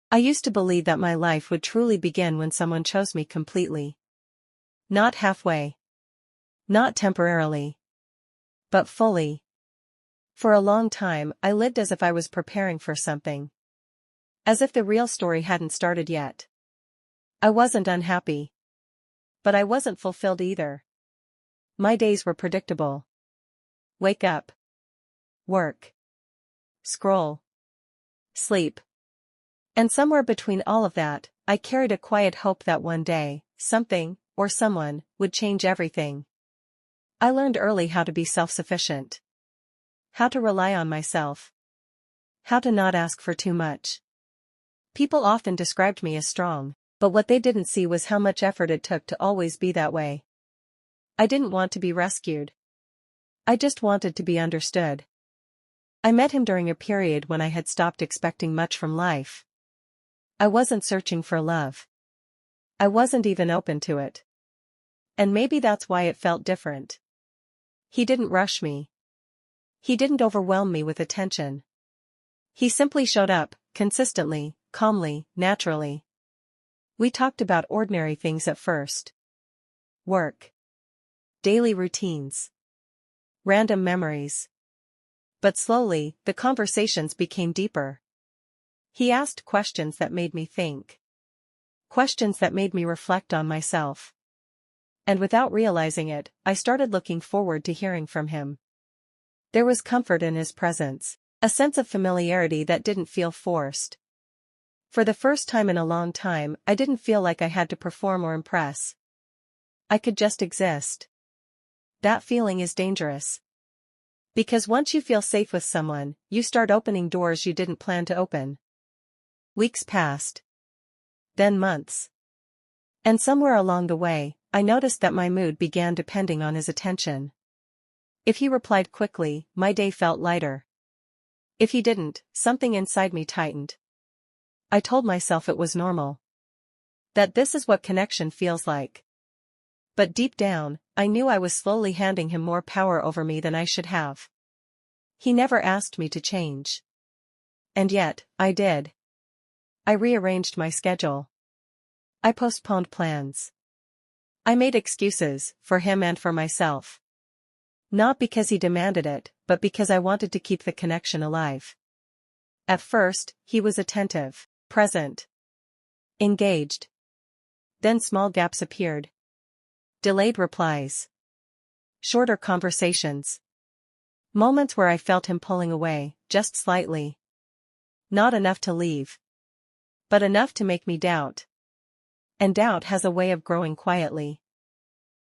I used to believe that my life would truly begin when someone chose me completely. Not halfway. Not temporarily. But fully. For a long time, I lived as if I was preparing for something. As if the real story hadn't started yet. I wasn't unhappy. But I wasn't fulfilled either. My days were predictable. Wake up. Work. Scroll. Sleep. And somewhere between all of that, I carried a quiet hope that one day, something, or someone, would change everything. I learned early how to be self-sufficient. How to rely on myself. How to not ask for too much. People often described me as strong, but what they didn't see was how much effort it took to always be that way. I didn't want to be rescued. I just wanted to be understood. I met him during a period when I had stopped expecting much from life. I wasn't searching for love. I wasn't even open to it. And maybe that's why it felt different. He didn't rush me. He didn't overwhelm me with attention. He simply showed up, consistently, calmly, naturally. We talked about ordinary things at first. Work. Daily routines. Random memories. But slowly, the conversations became deeper. He asked questions that made me think. Questions that made me reflect on myself. And without realizing it, I started looking forward to hearing from him. There was comfort in his presence, a sense of familiarity that didn't feel forced. For the first time in a long time, I didn't feel like I had to perform or impress. I could just exist. That feeling is dangerous. Because once you feel safe with someone, you start opening doors you didn't plan to open. Weeks passed. Then months. And somewhere along the way, I noticed that my mood began depending on his attention. If he replied quickly, my day felt lighter. If he didn't, something inside me tightened. I told myself it was normal. That this is what connection feels like. But deep down, I knew I was slowly handing him more power over me than I should have. He never asked me to change. And yet, I did. I rearranged my schedule. I postponed plans. I made excuses, for him and for myself. Not because he demanded it, but because I wanted to keep the connection alive. At first, he was attentive, present, engaged. Then small gaps appeared. Delayed replies. Shorter conversations. Moments where I felt him pulling away, just slightly. Not enough to leave. But enough to make me doubt. And doubt has a way of growing quietly.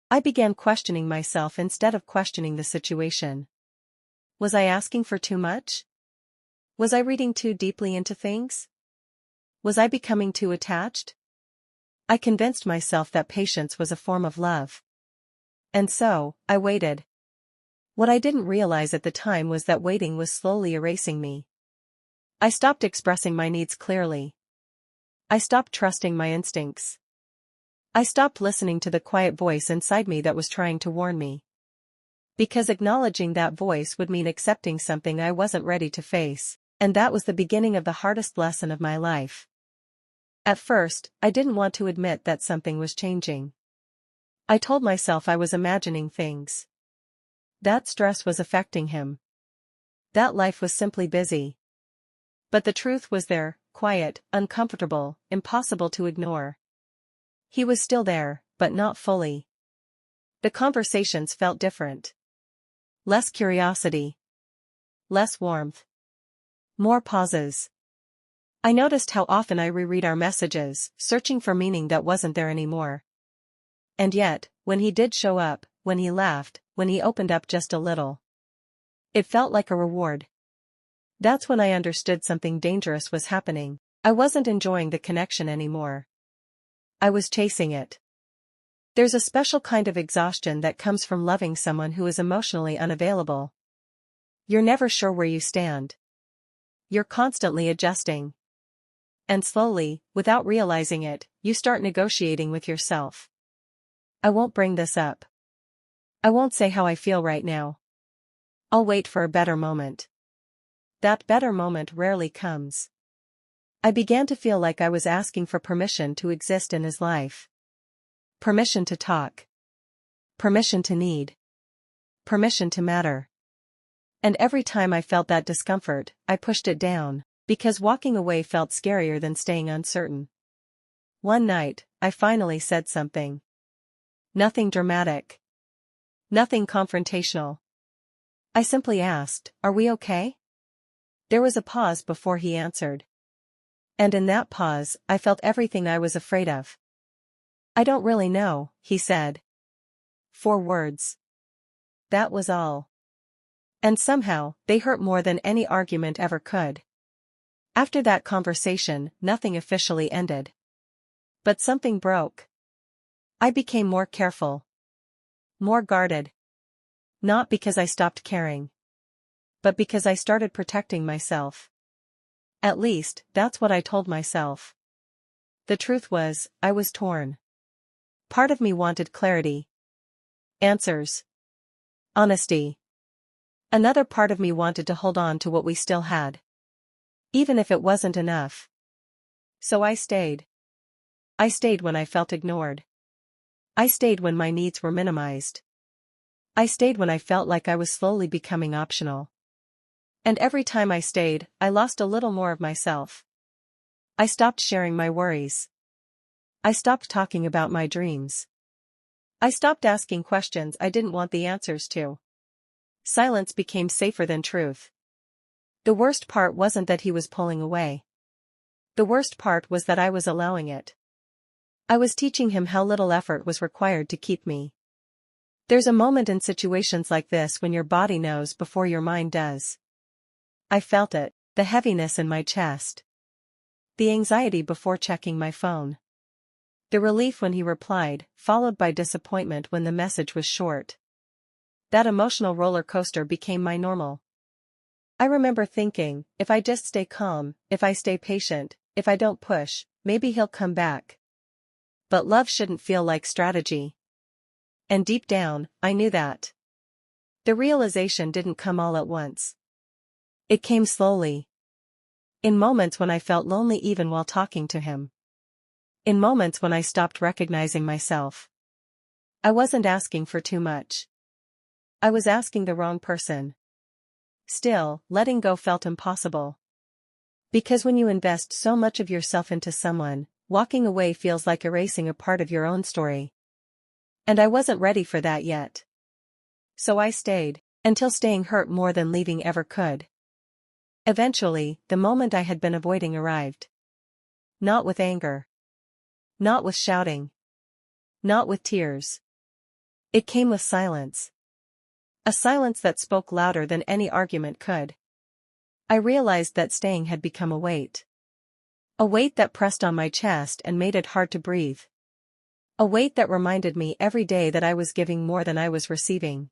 I began questioning myself instead of questioning the situation. Was I asking for too much? Was I reading too deeply into things? Was I becoming too attached? I convinced myself that patience was a form of love. And so, I waited. What I didn't realize at the time was that waiting was slowly erasing me. I stopped expressing my needs clearly. I stopped trusting my instincts. I stopped listening to the quiet voice inside me that was trying to warn me. Because acknowledging that voice would mean accepting something I wasn't ready to face, and that was the beginning of the hardest lesson of my life. At first, I didn't want to admit that something was changing. I told myself I was imagining things. That stress was affecting him. That life was simply busy. But the truth was there, quiet, uncomfortable, impossible to ignore. He was still there, but not fully. The conversations felt different. Less curiosity. Less warmth. More pauses. I noticed how often I reread our messages, searching for meaning that wasn't there anymore. And yet, when he did show up, when he laughed, when he opened up just a little, it felt like a reward. That's when I understood something dangerous was happening. I wasn't enjoying the connection anymore. I was chasing it. There's a special kind of exhaustion that comes from loving someone who is emotionally unavailable. You're never sure where you stand. You're constantly adjusting. And slowly, without realizing it, you start negotiating with yourself. I won't bring this up. I won't say how I feel right now. I'll wait for a better moment. That better moment rarely comes. I began to feel like I was asking for permission to exist in his life. Permission to talk. Permission to need. Permission to matter. And every time I felt that discomfort, I pushed it down, because walking away felt scarier than staying uncertain. One night, I finally said something. Nothing dramatic. Nothing confrontational. I simply asked, "Are we okay?" There was a pause before he answered. And in that pause, I felt everything I was afraid of. "I don't really know," he said. 4 words. That was all. And somehow, they hurt more than any argument ever could. After that conversation, nothing officially ended. But something broke. I became more careful. More guarded. Not because I stopped caring. But because I started protecting myself. At least, that's what I told myself. The truth was, I was torn. Part of me wanted clarity. Answers. Honesty. Another part of me wanted to hold on to what we still had. Even if it wasn't enough. So I stayed. I stayed when I felt ignored. I stayed when my needs were minimized. I stayed when I felt like I was slowly becoming optional. And every time I stayed, I lost a little more of myself. I stopped sharing my worries. I stopped talking about my dreams. I stopped asking questions I didn't want the answers to. Silence became safer than truth. The worst part wasn't that he was pulling away. The worst part was that I was allowing it. I was teaching him how little effort was required to keep me. There's a moment in situations like this when your body knows before your mind does. I felt it, the heaviness in my chest. The anxiety before checking my phone. The relief when he replied, followed by disappointment when the message was short. That emotional roller coaster became my normal. I remember thinking, if I just stay calm, if I stay patient, if I don't push, maybe he'll come back. But love shouldn't feel like strategy. And deep down, I knew that. The realization didn't come all at once. It came slowly. In moments when I felt lonely even while talking to him. In moments when I stopped recognizing myself. I wasn't asking for too much. I was asking the wrong person. Still, letting go felt impossible. Because when you invest so much of yourself into someone, walking away feels like erasing a part of your own story. And I wasn't ready for that yet. So I stayed, until staying hurt more than leaving ever could. Eventually, the moment I had been avoiding arrived. Not with anger. Not with shouting. Not with tears. It came with silence. A silence that spoke louder than any argument could. I realized that staying had become a weight. A weight that pressed on my chest and made it hard to breathe. A weight that reminded me every day that I was giving more than I was receiving.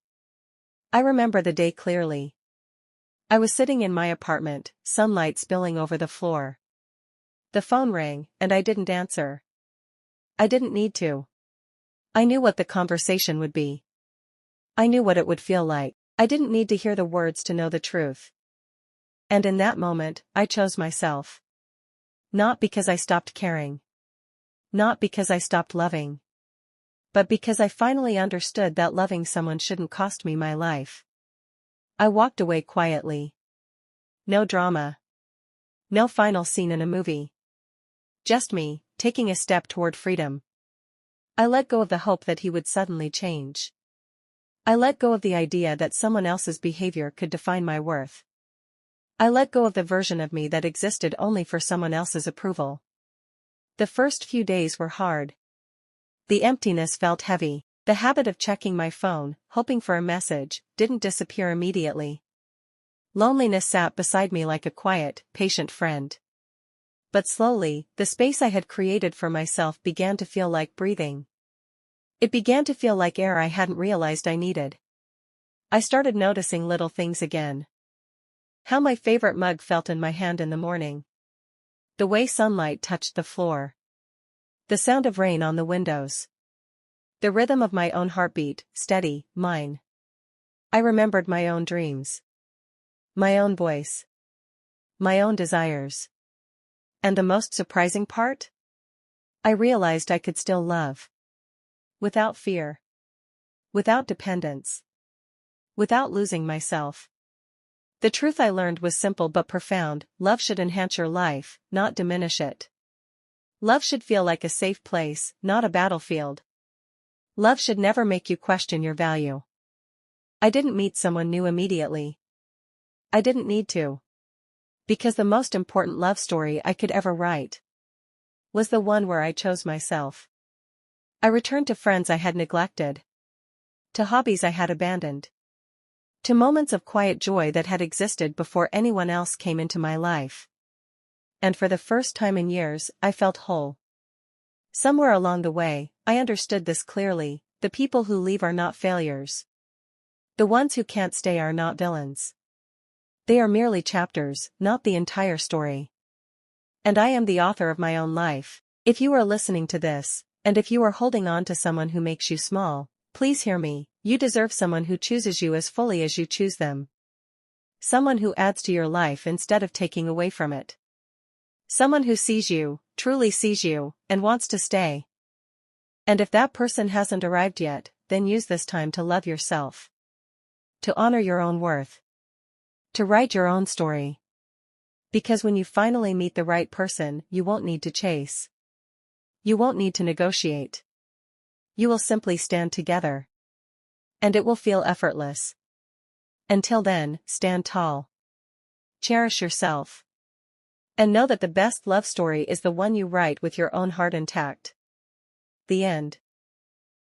I remember the day clearly. I was sitting in my apartment, sunlight spilling over the floor. The phone rang, and I didn't answer. I didn't need to. I knew what the conversation would be. I knew what it would feel like. I didn't need to hear the words to know the truth. And in that moment, I chose myself. Not because I stopped caring. Not because I stopped loving. But because I finally understood that loving someone shouldn't cost me my life. I walked away quietly. No drama. No final scene in a movie. Just me, taking a step toward freedom. I let go of the hope that he would suddenly change. I let go of the idea that someone else's behavior could define my worth. I let go of the version of me that existed only for someone else's approval. The first few days were hard. The emptiness felt heavy. The habit of checking my phone, hoping for a message, didn't disappear immediately. Loneliness sat beside me like a quiet, patient friend. But slowly, the space I had created for myself began to feel like breathing. It began to feel like air I hadn't realized I needed. I started noticing little things again. How my favorite mug felt in my hand in the morning. The way sunlight touched the floor. The sound of rain on the windows. The rhythm of my own heartbeat, steady, mine. I remembered my own dreams. My own voice. My own desires. And the most surprising part? I realized I could still love. Without fear. Without dependence. Without losing myself. The truth I learned was simple but profound: love should enhance your life, not diminish it. Love should feel like a safe place, not a battlefield. Love should never make you question your value. I didn't meet someone new immediately. I didn't need to. Because the most important love story I could ever write was the one where I chose myself. I returned to friends I had neglected. To hobbies I had abandoned. To moments of quiet joy that had existed before anyone else came into my life. And for the first time in years, I felt whole. Somewhere along the way, I understood this clearly: the people who leave are not failures. The ones who can't stay are not villains. They are merely chapters, not the entire story. And I am the author of my own life. If you are listening to this, and if you are holding on to someone who makes you small, please hear me: you deserve someone who chooses you as fully as you choose them. Someone who adds to your life instead of taking away from it. Someone who sees you, truly sees you, and wants to stay. And if that person hasn't arrived yet, then use this time to love yourself. To honor your own worth. To write your own story. Because when you finally meet the right person, you won't need to chase. You won't need to negotiate. You will simply stand together. And it will feel effortless. Until then, stand tall. Cherish yourself. And know that the best love story is the one you write with your own heart intact. The end.